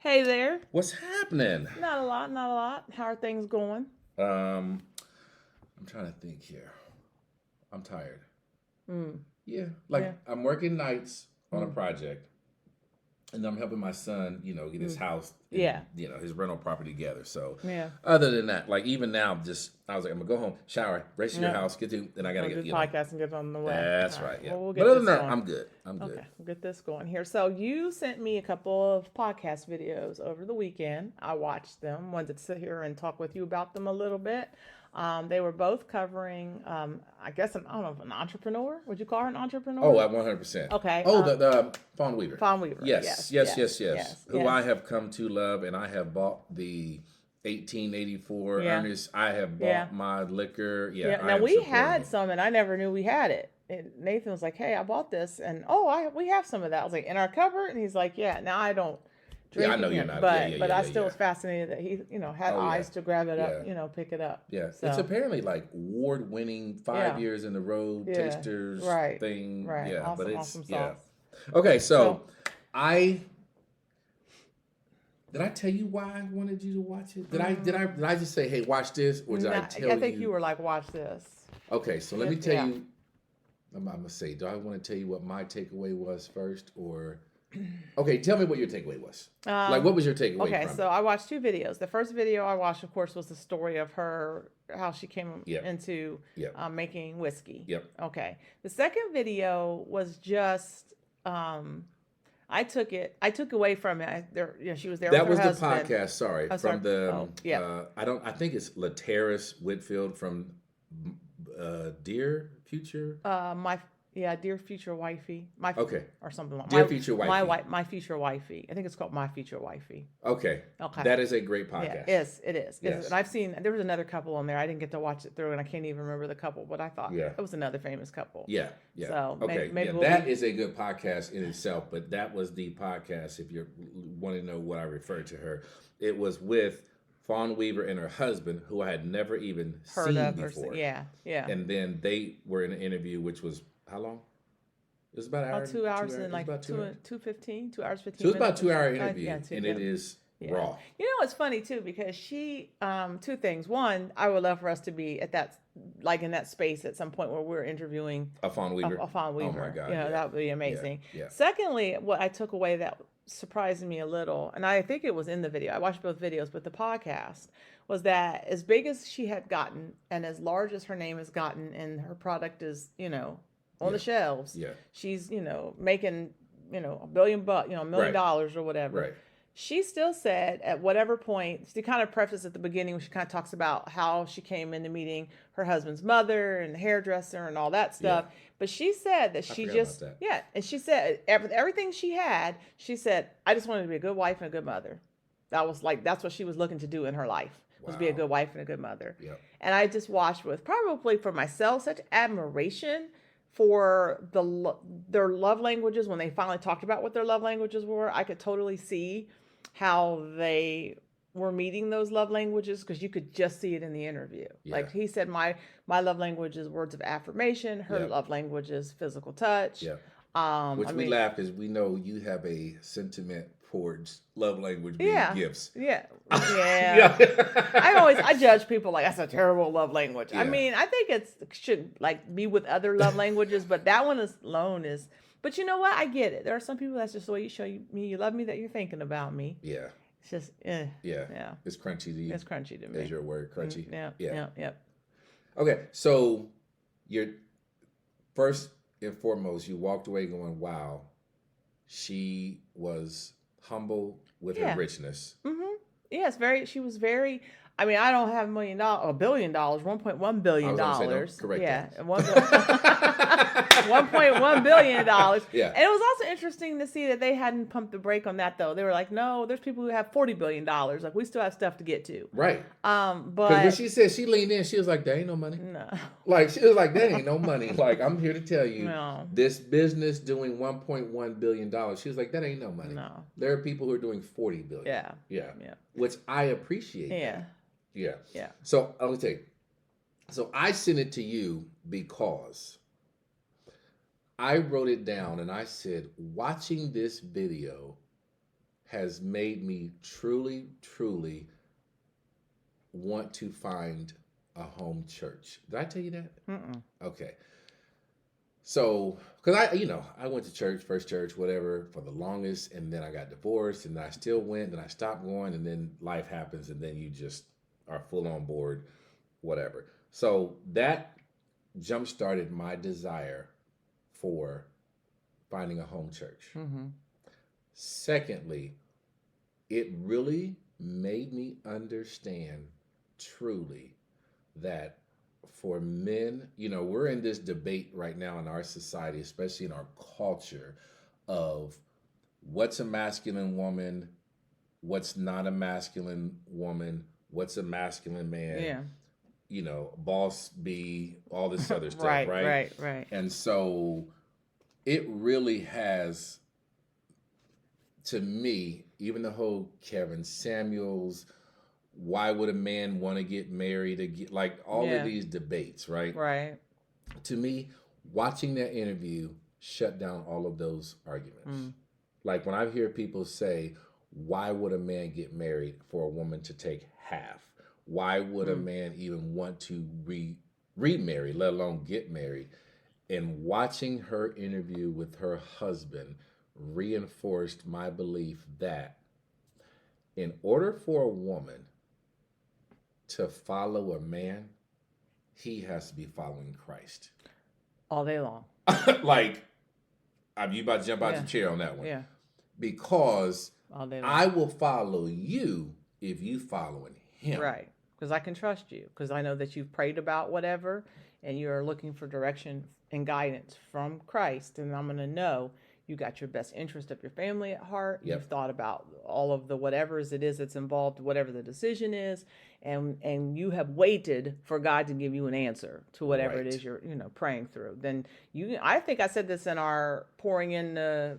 Hey there. What's happening? Not a lot, not a lot. How are things going? Um, I'm trying to think here. I'm tired. Mm, Yeah, yeah. like I'm working nights on a Mm, project, and I'm helping my son, get his mm. house Yeah. and his rental property together. So, Yeah. other than that, like even now, just I was like, I'm gonna go home, shower, race to your No. house, get to, and I gotta We'll get, do the podcast and get on the way. That's All right. right, yeah. Well, we'll But get other than this that, going. I'm good. I'm good. Okay, we'll get this going here. So you sent me a couple of podcast videos over the weekend. I watched them. Wanted to sit here and talk with you about them a little bit. They were both covering, I guess, I don't know, an entrepreneur. Would you call her an Oh, entrepreneur? I 100%. Okay. Oh, the Fawn Weaver. Fawn Weaver. Yes, Yes. yes, Yes. yes, yes. Yes. Who I Yes. have come to love, and I have bought the 1884 Yeah. Ernest. I have Yeah. bought my liquor. Yeah, Yeah. I Now am we supporting had it. some, and I never knew we had it. And Nathan was like, "Hey, I bought this," and we have some of that. I was like, "In our cupboard," and he's like, "Yeah." Now I don't Yeah, I drink know it, you're not. Yeah, yeah, but yeah, I yeah, still yeah. was fascinated that he, had Oh yeah, eyes to grab it up, yeah, pick it up. yeah. It's So apparently like award-winning, five yeah, years in a row yeah, tasters right, thing. right, Yeah, but awesome, it's awesome yeah. sauce. Okay, So so I did I tell you why I wanted you to watch it? Did I just say, hey, watch this, or did I I tell think you you? were like, "Watch this." Okay, so let me tell Yeah. you. I'm gonna say, do I want to tell you what my takeaway was first, or okay? Tell me what your takeaway was. Like, Um, what was your takeaway okay, from so it? I watched two videos. The first video I watched, of course, was the story of her, how she came Yep, into yep, making whiskey. yep. Okay. The second video was just, I took away from it. She was there with That her was the husband. podcast. Sorry, I'm sorry. from the Oh, yeah. I don't. I think it's Laterris Whitfield from Dear Future. My yeah, dear future wifey, Okay, or something like Dear Future Wifey. my future wifey. I think it's called My Future Wifey. Okay, Okay. that is a great Yeah, podcast. it is. Yes. And I've seen there was another couple on there. I didn't get to watch it through, and I can't even remember the couple, but I thought Yeah. it was another famous couple. Yeah, yeah. So Okay, maybe yeah, we'll that be, is a good podcast in itself. But that was the podcast. If you want to know what I referred to her, it was with Fawn Weaver and her husband, who I had never even heard seen of or before. yeah, yeah. And then they were in an interview, which was how long? It was about an hour. About 2 hours 2 hours. and It was like about 2 hours. 2:15, 2 hours 15 So it was about minutes. 2 hour interview, Yeah, and it is yeah. raw. It's funny too because she two things. One, I would love for us to be at that like in that space at some point where we're interviewing A Fawn Weaver. a Fawn Oh Weaver. my God! Yeah, That would be yeah, amazing. yeah. Secondly, what I took away that surprised me a little, and I think it was in the video. I watched both videos, but the podcast was that as big as she had gotten and as large as her name has gotten, and her product is, on the Yeah. shelves. Yeah. She's, making, $1 billion, $1 million Right. or whatever. Right. She still said at whatever point, she kind of prefaced at the beginning when she kind of talks about how she came into meeting her husband's mother and the hairdresser and all that stuff. Yeah. But she said that I she forgot just, about that. yeah. And she said everything she had, she said, I just wanted to be a good wife and a good mother. That's what she was looking to do in her life, was be a Wow. good wife and a good mother. Yep. And I just watched with probably for myself such admiration for their love languages. When they finally talked about what their love languages were, I could totally see how they were meeting those love languages because you could just see it in the interview. Yeah. Like he said, my love language is words of affirmation. Her Yep. love language is physical touch. Yeah. I We mean, laugh because we know you have a sentiment towards love language being yeah, gifts. yeah, yeah. I judge people like that's a terrible love language. I Yeah. mean, I think it should like be with other love languages, but that one is alone is. But you know what? I get it. There are some people that's just the way you show me you love me, that you're thinking about me. Yeah. It's just, Yeah. It's crunchy to you. it's crunchy to me. Is your word crunchy? Yeah. Okay, so you're first and foremost, you walked away going, "Wow, she was humble with her Yeah. richness." Mm-hmm. Yes, she was very. I mean, I don't have $1 billion, $1.1 billion. Correct Yeah, that. $1.1 billion. Yeah. And it was also interesting to see that they hadn't pumped the brake on that though. They were like, no, there's people who have $40 billion. Like we still have stuff to get to. Right. Because But when she said she leaned in, she was like, "There ain't no money." no, Like she was like, "That ain't no money." Like I'm here to tell you, no, this business doing $1.1 billion. She was like, "That ain't no money." no. There are people who are doing 40 billion. Yeah, Yeah. yeah, Which I appreciate. yeah, That. Yeah. yeah. So let me tell you. So I sent it to you because I wrote it down and I said, watching this video has made me truly, truly want to find a home church. Did I tell you that? Mm-mm. Okay. So, because I went to church, first church, whatever, for the longest, and then I got divorced, and I still went, and I stopped going, and then life happens, and then you just are full on board, whatever. So that jump started my desire for finding a home church. Mm-hmm. Secondly, it really made me understand truly that for men, we're in this debate right now in our society, especially in our culture, of what's a masculine woman, what's not a masculine woman, what's a masculine man, Yeah. Boss B, all this other stuff, Right, right? right. And so it really has, to me, even the whole Kevin Samuels, why would a man want to get married again? Like all of these debates, right? Right. To me, watching that interview shut down all of those arguments. Like when I hear people say, why would a man get married for a woman to take half? Why would a man even want to remarry, let alone get married? And watching her interview with her husband reinforced my belief that in order for a woman to follow a man, he has to be following Christ. All day long. Like, you about to jump out your chair on that one. Yeah. Because all day long. I will follow you if you following him. Right. Because I can trust you. Because I know that you've prayed about whatever and you're looking for direction and guidance from Christ. And I'm going to know you got your best interest of your family at heart. Yep. You've thought about all of the whatever's it is that's involved, whatever the decision is, and you have waited for God to give you an answer to whatever it is you're praying through. Then I think I said this in our pouring into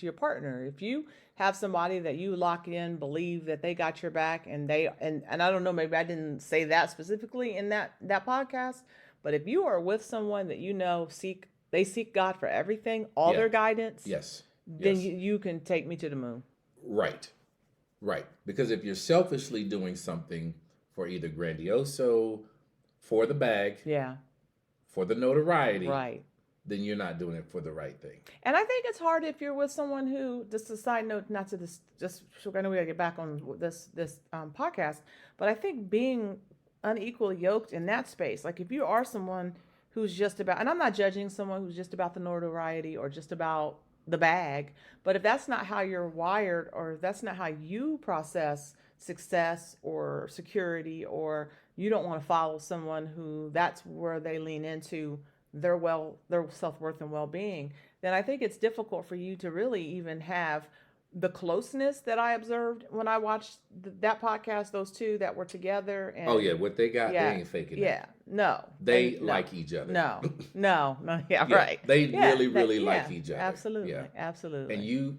your partner. If you have somebody that you lock in, believe that they got your back, and I don't know, maybe I didn't say that specifically in that podcast, but if you are with someone that they seek God for everything, all their guidance. Yes. Then you can take me to the moon. Right. Because if you're selfishly doing something for either grandioso, for the bag, for the notoriety, right, then you're not doing it for the right thing. And I think it's hard if you're with someone who, just a side note, not to this, just I know we gotta get back on this podcast, but I think being unequally yoked in that space, like if you are someone who's just about, and I'm not judging someone who's just about the notoriety or just about the bag, but if that's not how you're wired, or if that's not how you process success or security, or you don't want to follow someone who that's where they lean into their self-worth and well-being, then I think it's difficult for you to really even have the closeness that I observed when I watched that podcast, those two that were together. And what they got, they ain't faking it. They like each other. No, right. They really like each other. Absolutely. And you,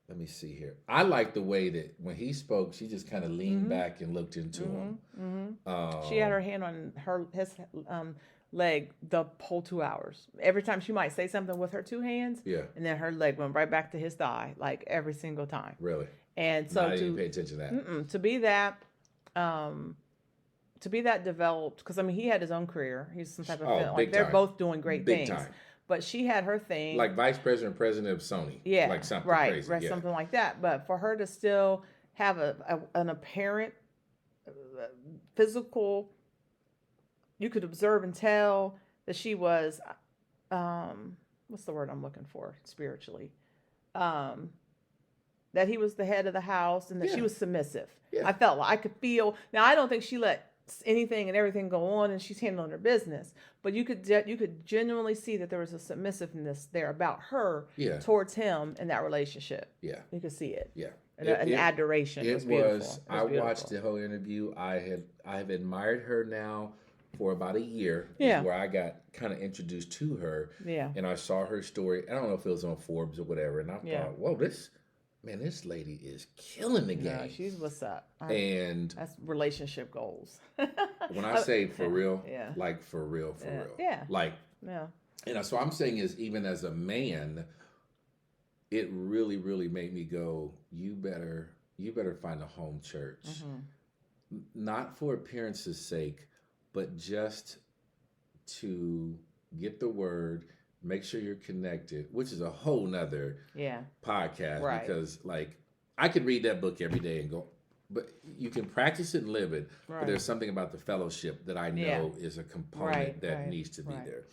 let me see here. I like the way that when he spoke, she just kind of leaned back and looked into him. She had her hand on his leg the whole 2 hours. Every time she might say something with her two hands, and then her leg went right back to his thigh, like every single time. Really? And so I didn't pay attention to that. To be that developed, because I mean he had his own career. He's some type of film. Like they're both doing great big things. Time. But she had her thing, like vice president, president of Sony. Yeah, like something right, crazy. Something like that. But for her to still have an apparent physical, you could observe and tell that she was, what's the word I'm looking for spiritually, that he was the head of the house and that she was submissive. I felt like I could feel. Now I don't think she let anything and everything go on and she's handling her business, but you could genuinely see that there was a submissiveness there about her towards him in that relationship. You could see it. An adoration. It was beautiful. I watched the whole interview. I have admired her now for about a year. Where I got kind of introduced to her. And I saw her story. I don't know if it was on Forbes or whatever, and I thought, whoa, this lady is killing the game. She's what's up. And that's relationship goals. When I say for real, like for real. Like, and so I'm saying is, even as a man, it really, really made me go, you better find a home church. Not for appearance's sake, but just to get the word, make sure you're connected, which is a whole nother podcast. Right. Because like I could read that book every day and go, but you can practice it and live it. Right. But there's something about the fellowship that I know is a component that needs to be there,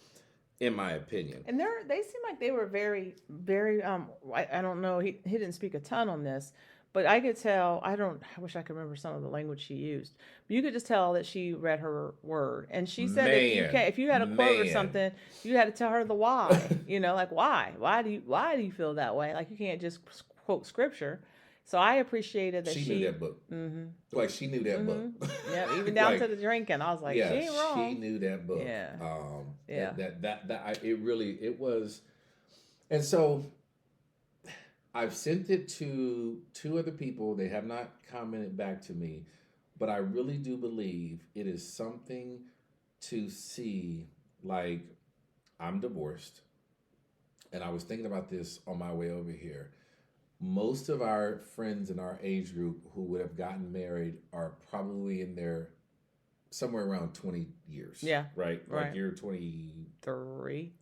in my opinion. And they seem like they were very, very. I don't know. He didn't speak a ton on this, but I could tell. I wish I could remember some of the language she used. But you could just tell that she read her word, and she said if you had a quote or something, you had to tell her the why. Like why? Why do you feel that way? Like you can't just quote scripture. So I appreciated that she knew that book. Like she knew that book. Yeah, even down to the drinking. I was like, she ain't wrong. She knew that book. Yeah. It was, and so I've sent it to 2 other people. They have not commented back to me, but I really do believe it is something to see. Like, I'm divorced, and I was thinking about this on my way over here. Most of our friends in our age group who would have gotten married are probably in their somewhere around 20 years. Yeah. Right? Like you're 23.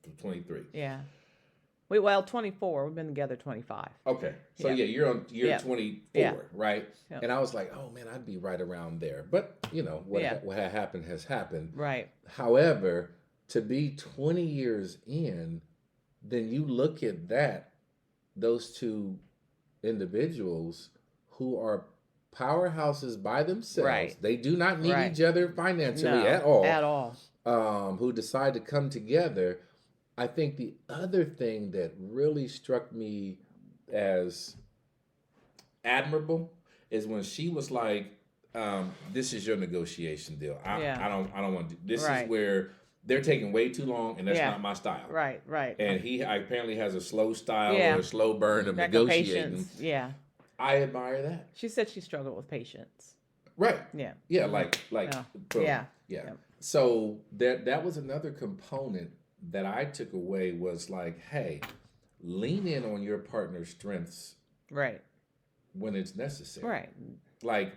Yeah. 24. We've been together 25. Okay. So you're 24, right? Yep. And I was like, oh man, I'd be right around there. But what had happened has happened. Right. However, to be 20 years in, then you look at those 2 individuals who are powerhouses by themselves. Right. They do not need each other financially at all. Who decide to come together. I think the other thing that really struck me as admirable is when she was like, this is your negotiation deal. I don't want to do this. Is where they're taking way too long, and that's not my style. Right. And he apparently has a slow style or a slow burn of negotiating. Patience. Yeah. I admire that. She said she struggled with patience. Right. Yeah. Yeah, like yeah. So that was another component that I took away was like, hey, lean in on your partner's strengths. Right. When it's necessary. Right. Like,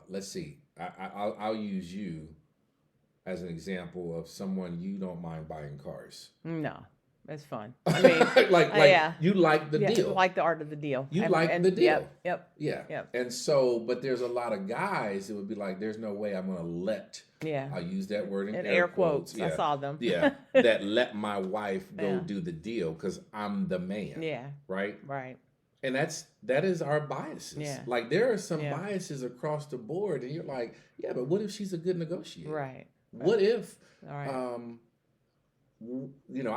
let's see. I'll use you as an example of someone you don't mind buying cars. No, it's fun. I mean, you like the deal. Like the art of the deal. You like the deal. Yep. Yeah. And so, but there's a lot of guys that would be like, there's no way I'm going to let. Yeah. I'll use that word in air quotes. Yeah. I saw them. That let my wife go do the deal because I'm the man. Yeah. Right. And that is our biases. Yeah. Like there are some biases across the board, and you're like, yeah, but what if she's a good negotiator? Right. What if, right. I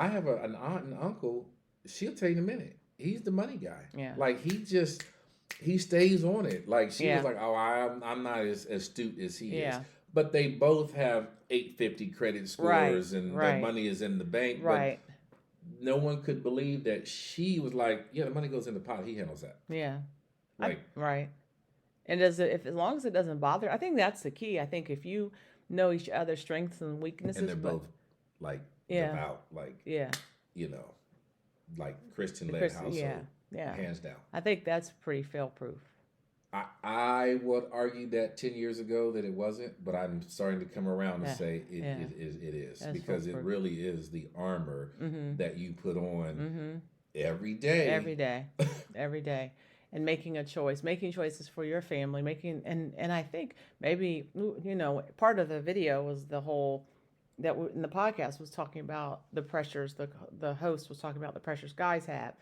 have an aunt and uncle. She'll tell you in a minute. He's the money guy. Yeah. Like he stays on it. Like she was like, oh, I'm not as astute as he is. But they both have 850 credit scores, and their money is in the bank. Right. But no one could believe that she was like, yeah, the money goes in the pot. He handles that. Yeah. Right. Right. And as long as it doesn't bother, I think that's the key. I think if you know each other's strengths and weaknesses. And they're both like devout, like, like Christian-led household. Yeah. Hands down. I think that's pretty fail-proof. I would argue that 10 years ago that it wasn't, but I'm starting to come around and say it is That's because it really is the armor that you put on every day. Every day. And making choices for your family, and I think maybe, part of the video was the whole, that in the podcast was talking about the pressures, the host was talking about the pressures guys have.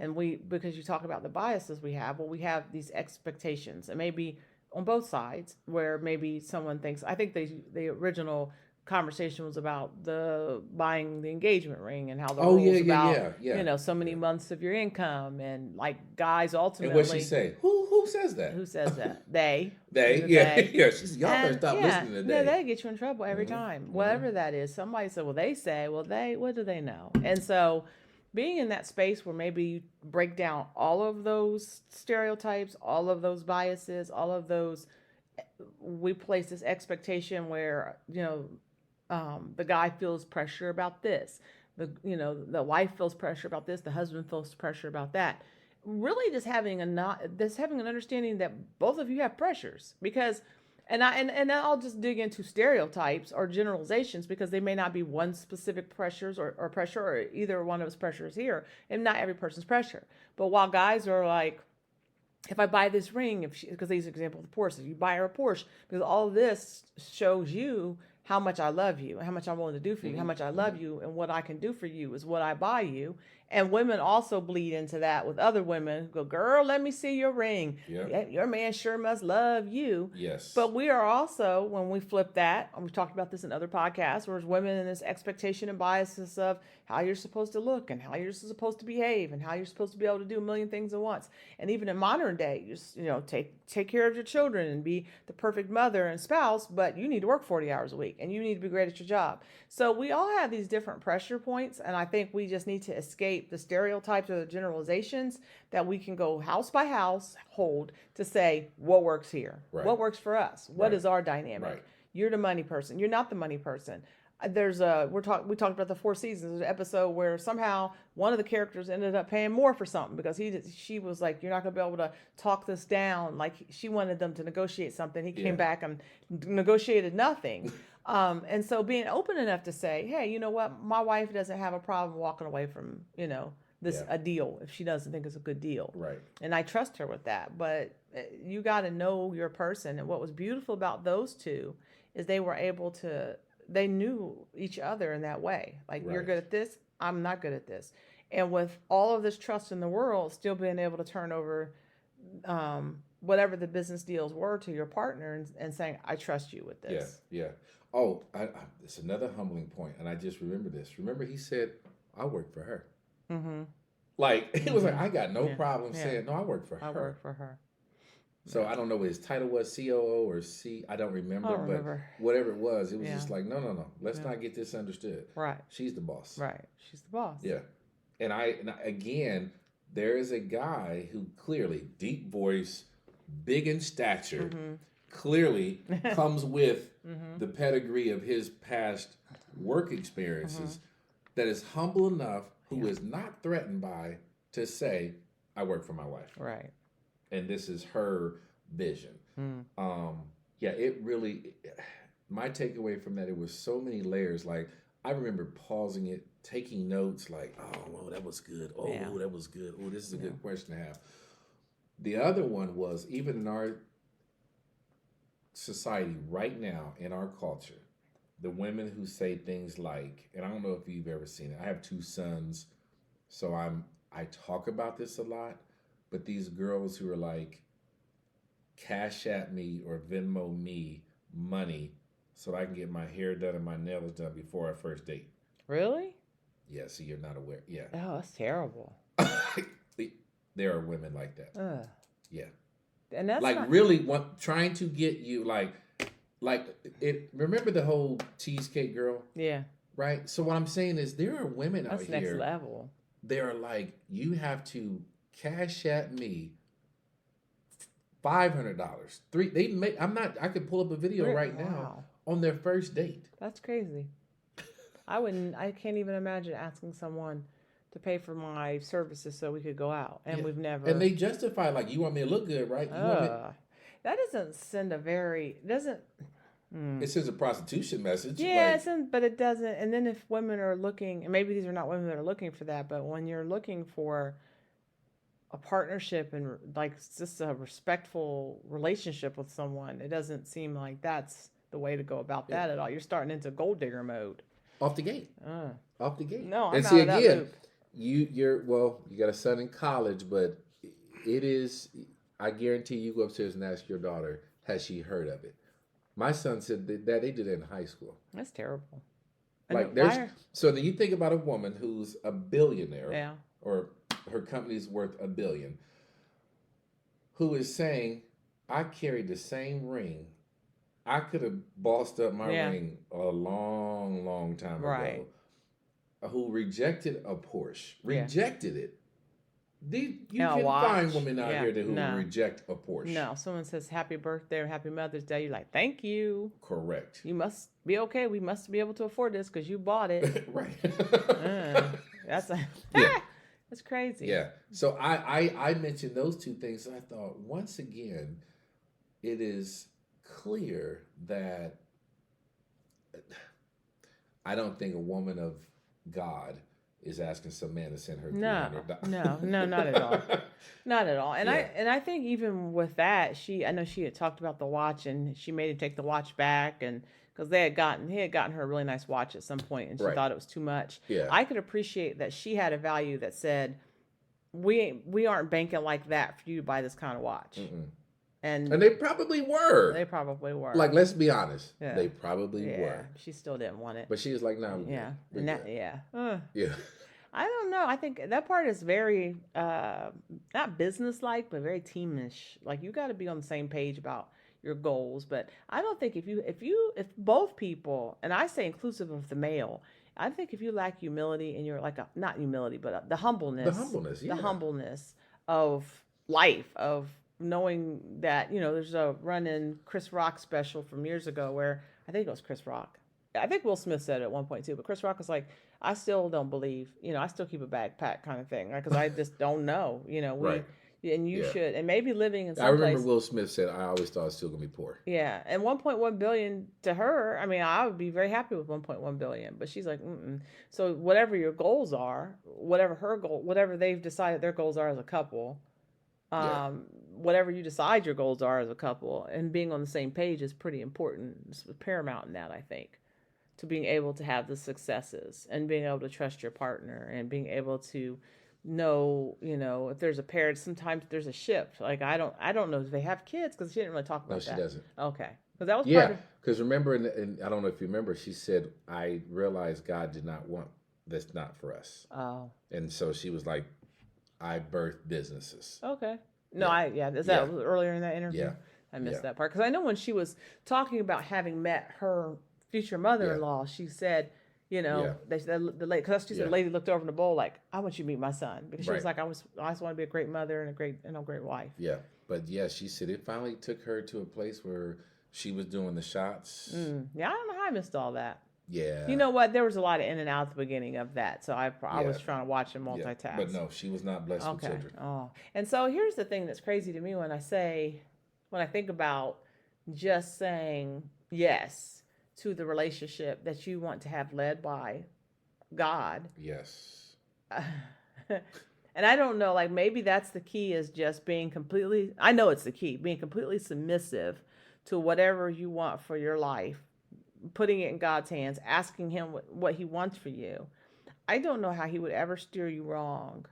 And because you talk about the biases we have, we have these expectations, and maybe on both sides, where maybe someone thinks, I think the original conversation was about the buying the engagement ring and how the rules about so many months of your income, and like guys ultimately. And what she say? Who says that? Who says that? They. Y'all better stop listening to they. They get you in trouble every time. Whatever that is. Somebody said, they say, what do they know? And so, being in that space where maybe you break down all of those stereotypes, all of those biases, all of those, we place this expectation where, the guy feels pressure about this. the wife feels pressure about this, the husband feels pressure about that. Really, just having an understanding that both of you have pressures, because and I'll just dig into stereotypes or generalizations, because they may not be one specific pressures or pressure, or either one of us pressures here, and not every person's pressure. But while guys are like, if I buy this ring, because these example of the Porsche, you buy her a Porsche because all of this shows you how much I love you, how much I'm willing to do for you, how much I love you, and what I can do for you is what I buy you. And women also bleed into that with other women who go, girl, let me see your ring. Yep. Your man sure must love you. Yes. But we are also, when we flip that, and we've talked about this in other podcasts, where there's women in this expectation and biases of how you're supposed to look and how you're supposed to behave and how you're supposed to be able to do a million things at once. And even in modern day, take care of your children and be the perfect mother and spouse, but you need to work 40 hours a week and you need to be great at your job. So we all have these different pressure points, and I think we just need to escape the stereotypes or the generalizations, that we can go house by house hold to say what works here, what works for us, what is our dynamic. Right. You're the money person, you're not the money person. We talked about the Four Seasons. There's an episode where somehow one of the characters ended up paying more for something because she was like, you're not gonna be able to talk this down. Like, she wanted them to negotiate something. He came back and negotiated nothing. And so being open enough to say, hey, you know what, my wife doesn't have a problem walking away from a deal if she doesn't think it's a good deal. Right. And I trust her with that. But you got to know your person. And what was beautiful about those two is they knew each other in that way. Like, you're good at this, I'm not good at this. And with all of this trust in the world, still being able to turn over whatever the business deals were to your partner and saying, I trust you with this. Yeah. Oh, it's another humbling point, and I just remember this. Remember, he said, I work for her. Mm-hmm. Like, it was like, I got no problem saying, no, I work for her. I work for her. So I don't know what his title was, COO or C. I don't remember. But whatever it was just like, no. Let's not get this understood. Right. She's the boss. Right. She's the boss. Yeah. And again, there is a guy who clearly, deep voice, big in stature, clearly comes with the pedigree of his past work experiences, that is humble enough, who is not threatened by, to say, I work for my wife. Right. And this is her vision. It really, my takeaway from that, it was so many layers. Like, I remember pausing it, taking notes, like, oh, that was good. Oh, that was good. Oh, this is a good question to have. The other one was, even in our society right now, in our culture, the women who say things like, and I don't know if you've ever seen it. I have 2 sons, so I talk about this a lot. But these girls who are like, cash at me or Venmo me money so that I can get my hair done and my nails done before our first date. Really? Yeah, see, you're not aware. Yeah. Oh, that's terrible. There are women like that. Yeah. And that's like, really trying to get you, like it. Remember the whole cheesecake girl? Yeah. Right? So what I'm saying is, there are women out here. That's next level. They're like, you have to cash at me $500. I could pull up a video right now on their first date. That's crazy. I can't even imagine asking someone to pay for my services so we could go out, and we've never. And they justify, like, you want me to look good, right? That doesn't send It sends a prostitution message. Yeah, but it doesn't. And then if women are looking, and maybe these are not women that are looking for that, but when you're looking for a partnership and like just a respectful relationship with someone, it doesn't seem like that's the way to go about that at all. You're starting into gold digger mode. Off the gate. Off the gate. No, I'm not out of that loop. You got a son in college, but it is, I guarantee you go upstairs and ask your daughter, has she heard of it? My son said that they did it in high school. That's terrible. Like, so then you think about a woman who's a billionaire, or her company's worth $1 billion, who is saying, I carried the same ring. I could have bossed up my ring a long, long time ago. Who rejected a Porsche, rejected it, You Yeah, can watch. find women out Yeah, here who no. reject a Porsche. No, someone says happy birthday or happy Mother's Day. You're like, thank you. Correct. You must be okay. We must be able to afford this because you bought it. Right. That's Yeah. that's crazy. Yeah. So I mentioned those two things. And I thought, once again, it is clear that I don't think a woman of God is asking some man to send her $300. No, not at all. Not at all. And Yeah. I think even with that, I know she had talked about the watch and she made him take the watch back, and because he had gotten her a really nice watch at some point and she Right. thought it was too much. Yeah. I could appreciate that she had a value that said, we aren't banking like that for you to buy this kind of watch. Mm-mm. And they probably were. They probably were. Like, let's be honest. Yeah. They probably were. She still didn't want it. But she was like, no, yeah. we're And that, good. yeah. Yeah. I don't know. I think that part is very not business-like, but very teamish. Like, you got to be on the same page about your goals. But I don't think if both people, and I say inclusive of the male, I think if you lack humility and you're like not humility, but the humbleness, yeah. the humbleness of life, of knowing that, there's a run-in Chris Rock special from years ago where I think it was Chris Rock. I think Will Smith said it at one point too, but Chris Rock was like, I still don't believe, I still keep a backpack kind of thing, right? Because I just don't know, Right. And you should, and maybe living in some I remember place, Will Smith said, I always thought I was still going to be poor. Yeah, and 1.1 billion to her, I mean, I would be very happy with 1.1 billion, but she's like, mm-mm. So whatever your goals are, whatever her goal, whatever they've decided their goals are as a couple, whatever you decide your goals are as a couple, and being on the same page is pretty important. It's paramount in that, I think, to being able to have the successes and being able to trust your partner and being able to know, if there's a pair, sometimes there's a shift. Like, I don't know if they have kids, because she didn't really talk about that. No, she doesn't. Okay. Because that was because remember, and I don't know if you remember, she said, I realized God did not want this, not for us. Oh. And so she was like, I birthed businesses. Okay. No, is that earlier in that interview? Yeah. I missed that part. Because I know when she was talking about having met her future mother-in-law, she said, they said the lady, because she said the lady looked over in the bowl like, I want you to meet my son, because she was like, I just want to be a great mother and a great wife. Yeah, but she said it finally took her to a place where she was doing the shots. Yeah, I don't know how I missed all that. Yeah. You know what? There was a lot of in and out at the beginning of that, so I was trying to watch and multitask. Yeah. But no, she was not blessed with children. Oh, and so here's the thing that's crazy to me when I think about just saying yes to the relationship that you want to have led by God. Yes. And I don't know, like, maybe that's the key, is just being completely, I know it's the key, being completely submissive to whatever you want for your life, putting it in God's hands, asking him what he wants for you. I don't know how he would ever steer you wrong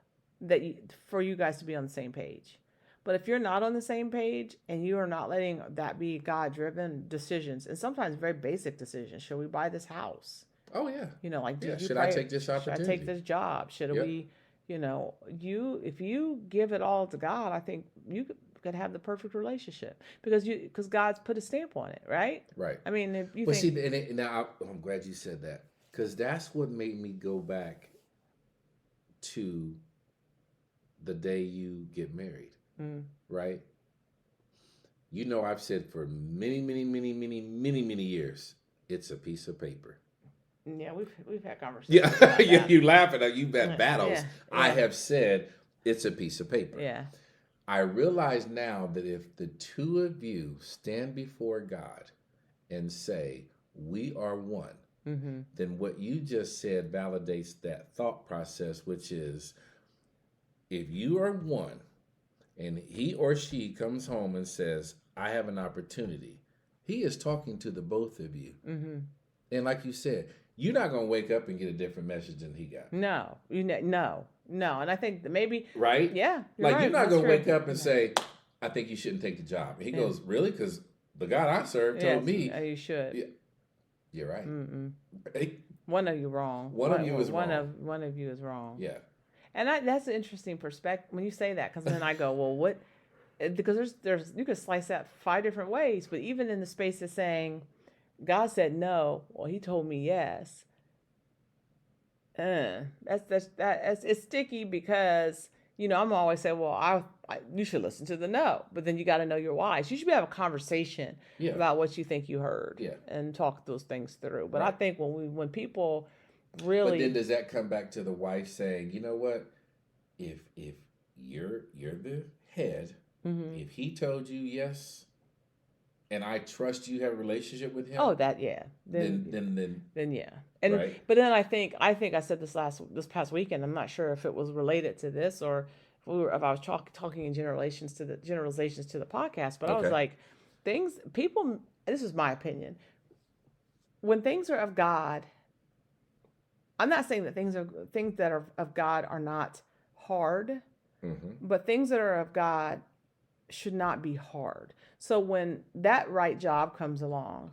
for you guys to be on the same page. But if you're not on the same page and you are not letting that be God-driven decisions, and sometimes very basic decisions, should we buy this house? Oh, yeah. Like, should I take this opportunity? Should I take this job? Should we, if you give it all to God, I think you could have the perfect relationship, because God's put a stamp on it, right? Right. I mean, if you now I'm glad you said that, because that's what made me go back to the day you get married. Right? I've said for many, many, many, many, many, many years, it's a piece of paper. Yeah, we've had conversations. Yeah, you laughing. You've had battles. Yeah. I have said it's a piece of paper. Yeah. I realize now that if the two of you stand before God and say, we are one, then what you just said validates that thought process, which is, if you are one, and he or she comes home and says, I have an opportunity, he is talking to the both of you. Mm-hmm. And like you said, you're not going to wake up and get a different message than he got. No. No. And I think that maybe... Right? Yeah. You're not going to wake up and say, I think you shouldn't take the job. And he goes, really? Because the God I serve told me... you should. Yeah, you're right. Hey, one of you wrong. One of you is wrong. One of you is wrong. Yeah. And that's an interesting perspective when you say that, because then I go, well, what? Because there's you could slice that 5 different ways, but even in the space of saying, God said no, well, he told me yes. It's sticky, because I'm always saying, well, you should listen to the no, but then you got to know your whys. You should be having a conversation about what you think you heard and talk those things through. But I think when people really, but then does that come back to the wife saying, you know what, if you're the head, if he told you yes, and I trust you have a relationship with him. Oh, that then yeah. And but then I think I said this past weekend. I'm not sure if it was related to this or if I was talking in generalizations to the podcast. But I was like, people. This is my opinion. When things are of God, I'm not saying that things that are of God are not hard, but things that are of God should not be hard. So when that right job comes along,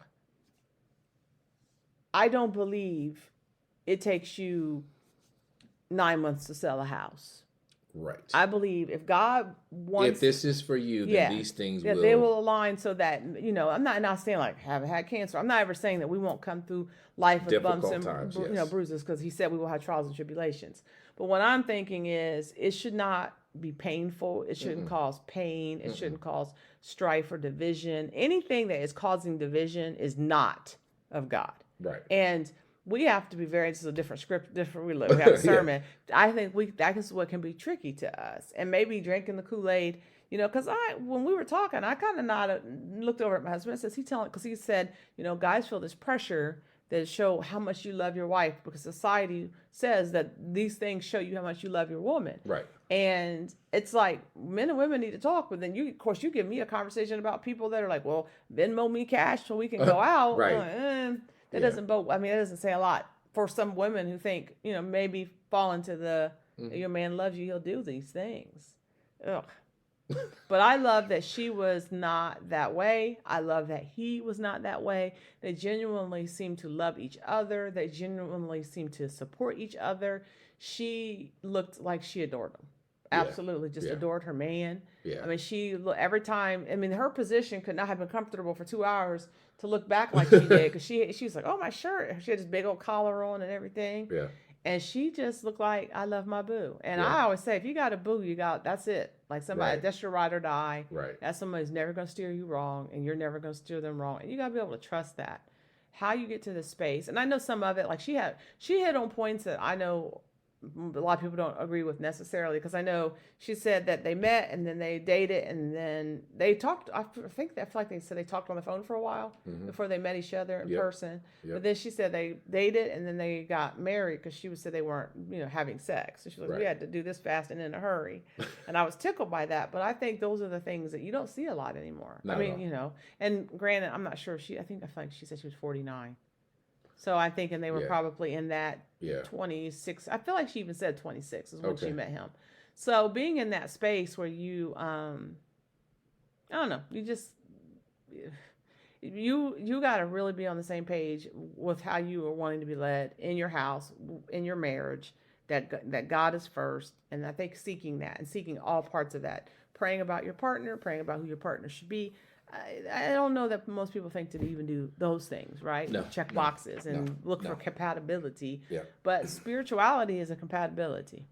I don't believe it takes you 9 months to sell a house. Right. I believe if God wants, if this is for you, then these things will. They will align so that, I'm not saying like haven't had cancer. I'm not ever saying that we won't come through life with bumps and times, bruises, because he said we will have trials and tribulations. But what I'm thinking is it should not be painful. It shouldn't cause pain. It shouldn't cause strife or division. Anything that is causing division is not of God. Right. And we have to be this is a different script, we have a sermon. I think that is what can be tricky to us. And maybe drinking the Kool-Aid, because when we were talking, I kind of looked over at my husband and says, because he said, guys feel this pressure that show how much you love your wife, because society says that these things show you how much you love your woman. Right. And it's like men and women need to talk, but then you give me a conversation about people that are like, well, Venmo me cash so we can go out. Right. That doesn't bode. I mean, it doesn't say a lot for some women who think, maybe fall into the your man loves you, he'll do these things. Ugh. But I love that she was not that way. I love that he was not that way. They genuinely seemed to love each other. They genuinely seemed to support each other. She looked like she adored him. Absolutely, just adored her man. Yeah. I mean, every time. I mean, her position could not have been comfortable for 2 hours to look back like she did, because she was like, oh, my shirt. She had this big old collar on and everything. Yeah. And she just looked like, I love my boo. And I always say, if you got a boo, that's it. Like somebody, that's your ride or die. Right. That's somebody who's never going to steer you wrong, and you're never going to steer them wrong. And you got to be able to trust that. How you get to this space. And I know some of it, like she hit on points that I know a lot of people don't agree with necessarily, because I know she said that they met and then they dated and then they talked. I feel like they said they talked on the phone for a while before they met each other in person. But then she said they dated and then they got married, because she said they weren't, having sex. So she was like, we had to do this fast and in a hurry. And I was tickled by that. But I think those are the things that you don't see a lot anymore. Not I mean, and granted, I'm not sure. I feel like she said she was 49. So I'm thinking they were probably in that 26. I feel like she even said 26 is when she met him. So being in that space where you, I don't know, you just, you got to really be on the same page with how you are wanting to be led in your house, in your marriage, that God is first. And I think seeking that and seeking all parts of that, praying about your partner, praying about who your partner should be. I don't know that most people think to even do those things, right? Check boxes and look for compatibility. Yeah. But spirituality is a compatibility.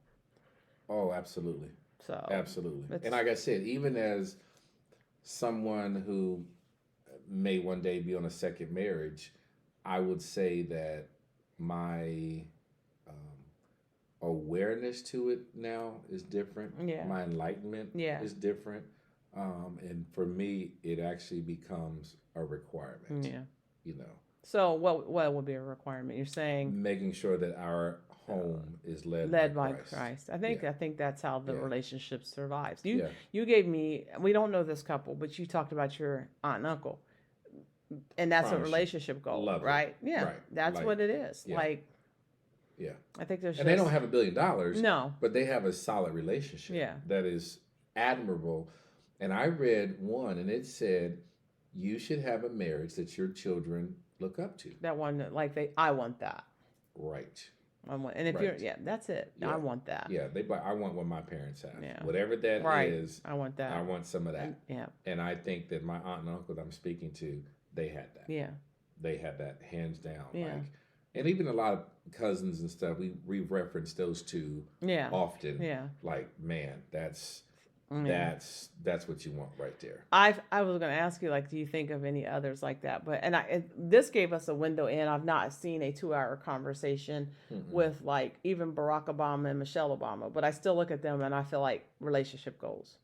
Oh, absolutely. So absolutely. And like I said, even as someone who may one day be on a second marriage, I would say that my awareness to it now is different. Yeah. My enlightenment is different. And for me, it actually becomes a requirement. Yeah. So what would be a requirement? You're saying making sure that our home is led by Christ. I think that's how the relationship survives. You gave me, we don't know this couple, but you talked about your aunt and uncle, and that's a relationship goal, right? Yeah, right. That's what it is. Yeah. I think there's. And they don't have $1 billion. No, but they have a solid relationship. Yeah. That is admirable. And I read one, and it said, you should have a marriage that your children look up to. That one, I want that. Right. And if you're, that's it. Yeah. I want that. Yeah, I want what my parents have. Yeah. Whatever that is. I want that. I want some of that. And I think that my aunt and uncle that I'm speaking to, they had that. Yeah. They had that hands down. Yeah. And even a lot of cousins and stuff, we reference those two Yeah. often. Yeah. Like, man, that's Yeah. that's what you want right there. I was going to ask you, like, do you think of any others like that? But this gave us a window in. I've not seen a 2 hour conversation with like even Barack Obama and Michelle Obama, but I still look at them and I feel like relationship goals.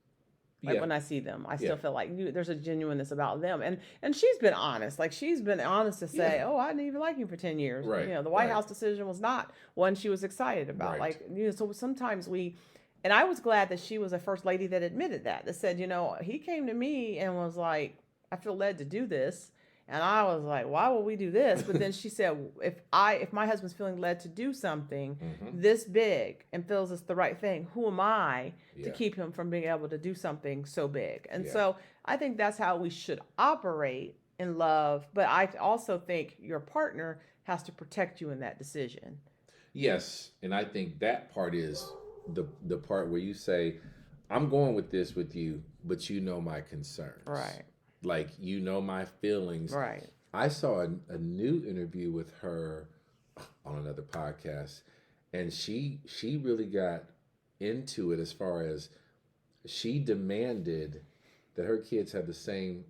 Like when I see them, I still feel like there's a genuineness about them, and she's been honest. Like she's been honest to say, "Oh, I didn't even like you for 10 years." Right. The White House decision was not one she was excited about. Right. Like so sometimes and I was glad that she was the first lady that admitted that said, he came to me and was like, "I feel led to do this." And I was like, why would we do this? But then she said, if my husband's feeling led to do something this big and feels it's the right thing, who am I to keep him from being able to do something so big? And so I think that's how we should operate in love. But I also think your partner has to protect you in that decision. Yes. And I think that part is the part where you say, I'm going with this with you, but you know my concerns. Right. Like, my feelings. Right. I saw a new interview with her on another podcast, and she really got into it as far as she demanded that her kids have the same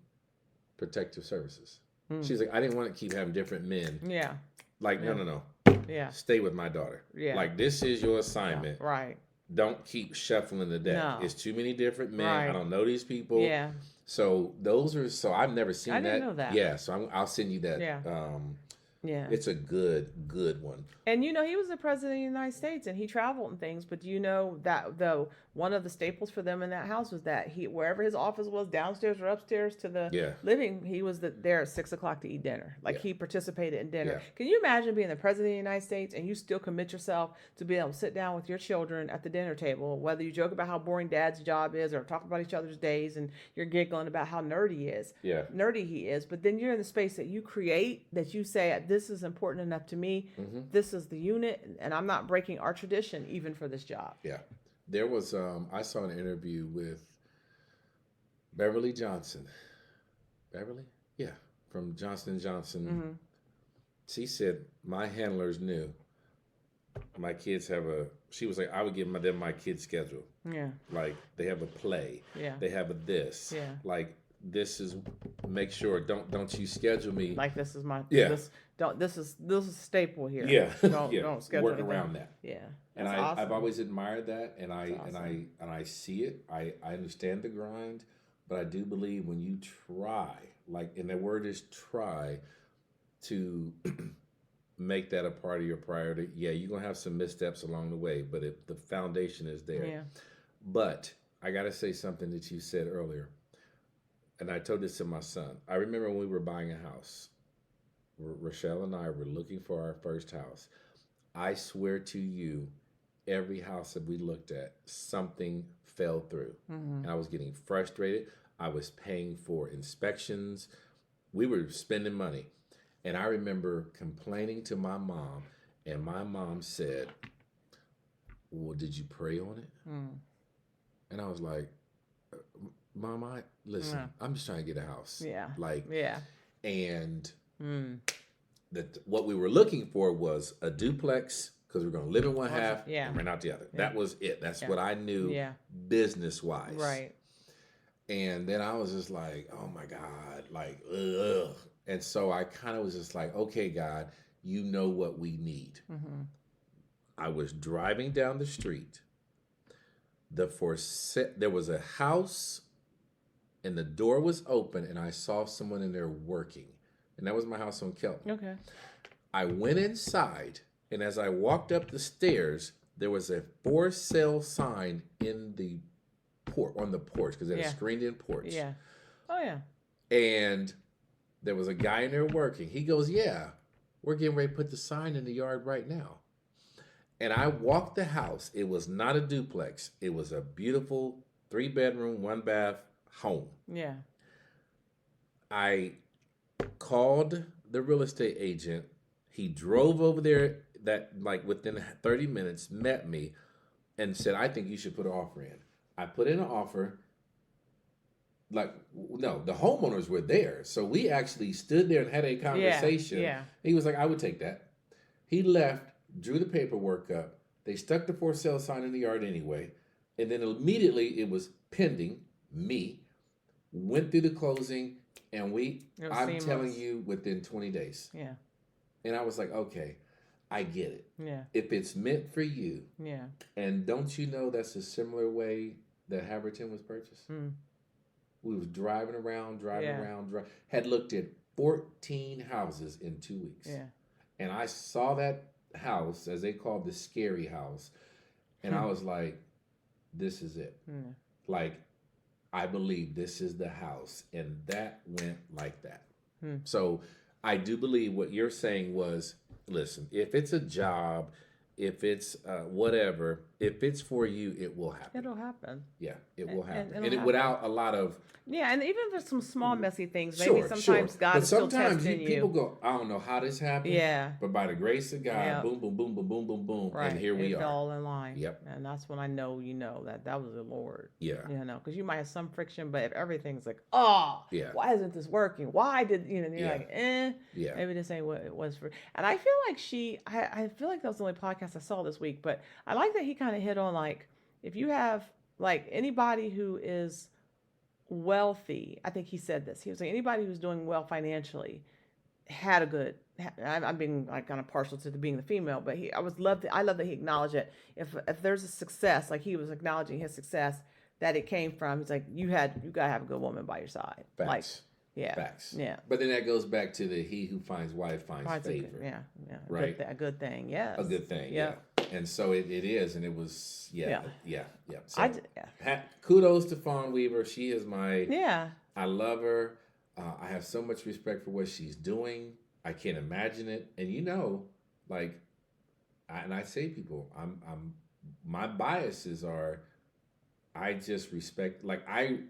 protective services. She's like, I didn't want to keep having different men. Yeah. Like, no. Yeah. Stay with my daughter. Yeah. Like, this is your assignment. Yeah. Right. Don't keep shuffling the deck. No. It's too many different men. Right. I don't know these people. Yeah. So I've never seen that. I didn't know that. Yeah, so I'll send you that. Yeah. Yeah. It's a good one. And he was the president of the United States and he traveled and things, but that though one of the staples for them in that house was that wherever his office was, downstairs or upstairs to the living, he was there at 6:00 to eat dinner. Like he participated in dinner. Can you imagine being the president of the United States and you still commit yourself to be able to sit down with your children at the dinner table, whether you joke about how boring dad's job is or talk about each other's days and you're giggling about how nerdy he is, but then you're in the space that you create, that you say, this is important enough to me, this is the unit, and I'm not breaking our tradition even for this job. Yeah. There was, I saw an interview with Beverly Johnson. Beverly? Yeah. From Johnson & Johnson. She said, my handlers knew my kids she was like, I would give them my kids' schedule. Yeah. Like, they have a play. Yeah. They have a this. Yeah. Like, this is, make sure, don't you schedule me. Like, this is my, this is a staple here. Yeah. Don't schedule work around that. Yeah. And I've always admired that, and I see it. I understand the grind, but I do believe when you try, like, and the word is try, to make that a part of your priority. Yeah, you're gonna have some missteps along the way, but if the foundation is there. Yeah. But I gotta say something that you said earlier, and I told this to my son. I remember when we were buying a house. Rochelle and I were looking for our first house. I swear to you, every house that we looked at, something fell through. And I was getting frustrated. I was paying for inspections. We were spending money. And I remember complaining to my mom, and my mom said, well, did you pray on it? And I was like, Mom, listen, I'm just trying to get a house. Yeah. And what we were looking for was a duplex, because we're going to live in one half and rent out the other. That was it. That's what I knew business-wise. Right. And then I was just like, oh, my God, like, ugh. And so I kind of was just like, okay, God, you know what we need. I was driving down the street. There was a house, and the door was open, and I saw someone in there working. And that was my house on Kelton. Okay. I went inside, and as I walked up the stairs, there was a for sale sign on the porch, because they had a screened-in porch. Yeah. Oh, yeah. And there was a guy in there working. He goes, yeah, we're getting ready to put the sign in the yard right now. And I walked the house. It was not a duplex. It was a beautiful 3-bedroom, 1-bath home. Yeah. I called the real estate agent. He drove over there within 30 minutes, met me, and said, I think you should put an offer in. I put in an offer. No, the homeowners were there. So we actually stood there and had a conversation. Yeah. He was like, I would take that. He left, drew the paperwork up. They stuck the for sale sign in the yard anyway. And then immediately it was pending. Me went through the closing, and I'm seamless. telling you, within 20 days. Yeah. And I was like, okay, I get it. Yeah. If it's meant for you. Yeah. And don't you know that's a similar way that Haverton was purchased? We was driving around, had looked at 14 houses in 2 weeks. Yeah. And I saw that house, as they called the scary house, and I was like, this is it. Like, I believe this is the house. And that went like that. So I do believe what you're saying was, listen, if it's a job, if it's whatever, if it's for you, it will happen. It'll happen. Yeah, it will happen. And And it without a lot of... Yeah, and even if it's some small messy things, maybe sometimes God is still testing you. People go, I don't know how this happened. Yeah. But by the grace of God, boom, boom, boom, boom, boom, boom, boom, Right. and here we It's are. all in line. Yep. And that's when I know that was the Lord. Yeah. Because you might have some friction, but if everything's like, Yeah. why isn't this working? Why did, you're like, Yeah. maybe this ain't what it was for. And I feel like I feel like that was the only podcast I saw this week, but I like that he kind of hit on, like, if you have, like, anybody who is wealthy, I think he said this. He was like, anybody who's doing well financially had a good. I'm being like kind of partial to being the female, but I love that he acknowledged it. If there's a success, like he was acknowledging his success, that it came from. He's like, you gotta have a good woman by your side. Facts. Like, yeah, Facts. yeah. But then that goes back to the he who finds wife finds favor. Yeah. Right. A good thing. Yes. A good thing. Yeah. And so it is, and it was. Yeah. So, yeah. Kudos to Fawn Weaver. She is my. Yeah. I love her. I have so much respect for what she's doing. I can't imagine it. And like, I say people, my biases are, I just respect. Like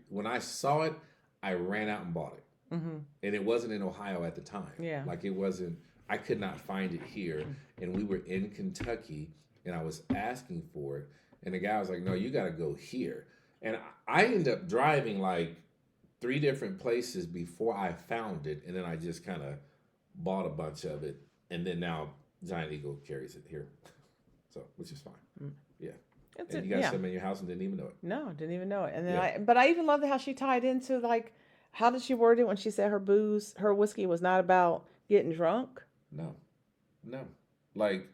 when I saw it, I ran out and bought it. And it wasn't in Ohio at the time. Yeah. Like it wasn't. I could not find it here, and we were in Kentucky, and I was asking for it, and the guy was like, "No, you got to go here." And I ended up driving like 3 different places before I found it, and then I just kind of bought a bunch of it, and then now Giant Eagle carries it here, so which is fine. Yeah. And you got some in your house and didn't even know it. No, didn't even know it. And then but I even love how she tied into, like, how did she word it when she said her whiskey was not about getting drunk? No. Like,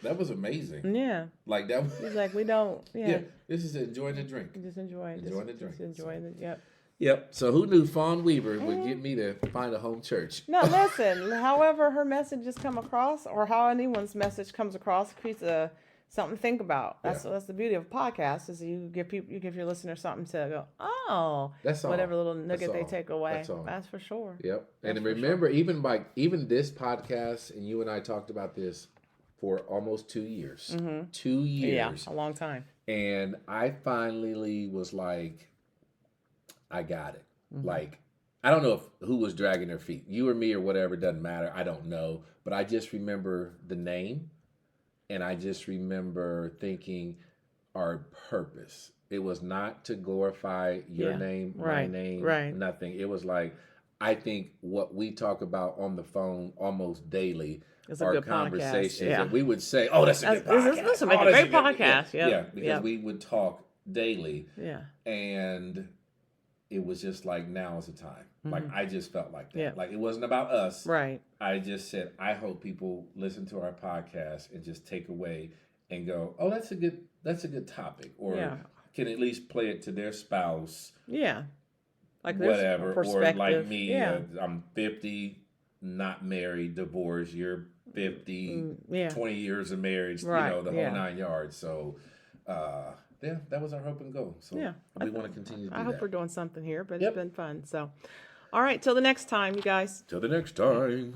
that was amazing. Yeah. Like that was. She's like, we don't. Yeah. This is enjoying the drink. Just enjoy it. Enjoying the drink. Just enjoying it. Yep. Yep. So who knew Fawn Weaver would get me to find a home church? No, listen. However her messages come across, or how anyone's message comes across, creates something to think about. That's the beauty of a podcast, is you give your listeners something to go, oh, that's all. Whatever little nugget they take away. That's all. That's for sure. Yep. And remember, even this podcast, and you and I talked about this for almost 2 years. 2 years. Yeah, a long time. And I finally was like, I got it. Like, I don't know who was dragging their feet, you or me or whatever, doesn't matter. I don't know. But I just remember the name. And I just remember thinking our purpose. It was not to glorify your name, my name, nothing. It was like, I think what we talk about on the phone almost daily are conversations that we would say, oh, that's a good podcast. This will make a great podcast. Yeah, because we would talk daily. Yeah. And it was just like, now is the time. Like, I just felt like that. Yeah. Like, it wasn't about us. Right. I just said, I hope people listen to our podcast and just take away and go, oh, that's a good topic. Or can at least play it to their spouse. Yeah. Like whatever. Or like me, yeah. I'm 50, not married, divorced. You're 50, 20 years of marriage, the whole 9 yards. So, that was our hope and goal. So we want to continue to do that. I hope we're doing something here, but it's been fun. So, all right, till the next time, you guys. Till the next time.